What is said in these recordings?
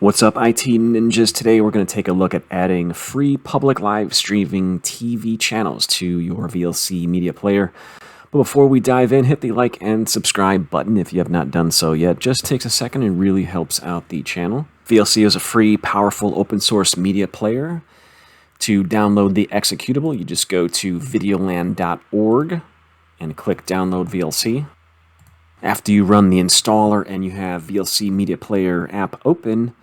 What's up, IT Ninjas? Today we're going to take a look at adding free public live streaming TV channels to your VLC media player. But before we dive in, hit the like and subscribe button if you have not done so yet. Just takes a second and really helps out the channel. VLC is a free, powerful open source media player. To download the executable, you just go to videoland.org and click download VLC. After you run the installer and you have VLC media player app open,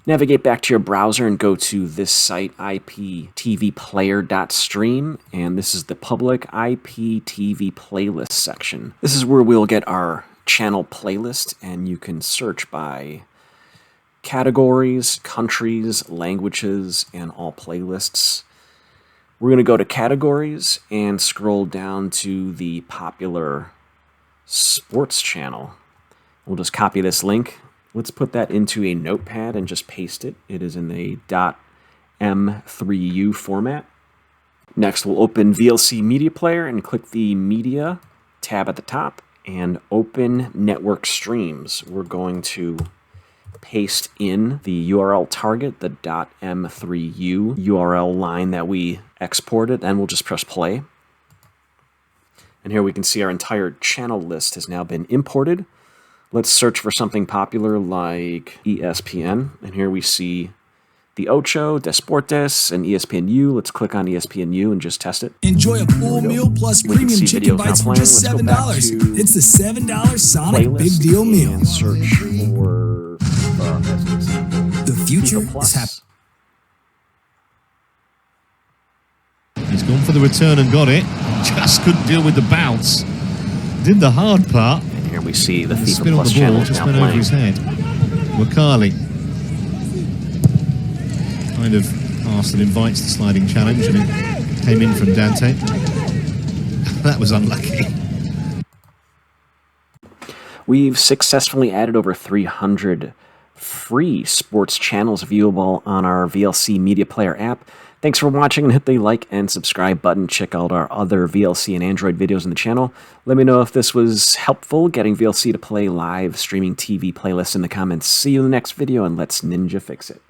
navigate back to your browser and go to this site, iptvplayer.stream, and this is the public IPTV playlist section. This is where we'll get our channel playlist, and you can search by categories, countries, languages, and all playlists. We're going to go to categories and scroll down to the popular sports channel. We'll just copy this link. Let's put that into a notepad and just paste it. It is in a .m3u format. Next, we'll open VLC Media Player and click the Media tab at the top and open Network Streams. We're going to paste in the URL target, the .m3u URL line that we exported, and we'll just press play. And here we can see our entire channel list has now been imported. Let's search for something popular like ESPN. And here we see the Ocho, Deportes, and ESPNU. Let's click on ESPNU and just test it. Enjoy a full meal plus premium chicken bites for just $7. It's the $7 Sonic Big Deal Meal. And search for the future is happening. He's gone for the return and got it. Just couldn't deal with the bounce. Did the hard part. And here we see the FIFA spin on Plus the channel ball, is just now went over playing. his head. Wakali kind of asked and invites the sliding challenge, and it came in from Dante. That was unlucky. We've successfully added over 300 free sports channels viewable on our VLC Media Player app. Thanks for watching, and hit the like and subscribe button. Check out our other VLC and Android videos in the channel. Let me know if this was helpful, getting VLC to play live streaming TV playlists in the comments. See you in the next video, and let's ninja fix it.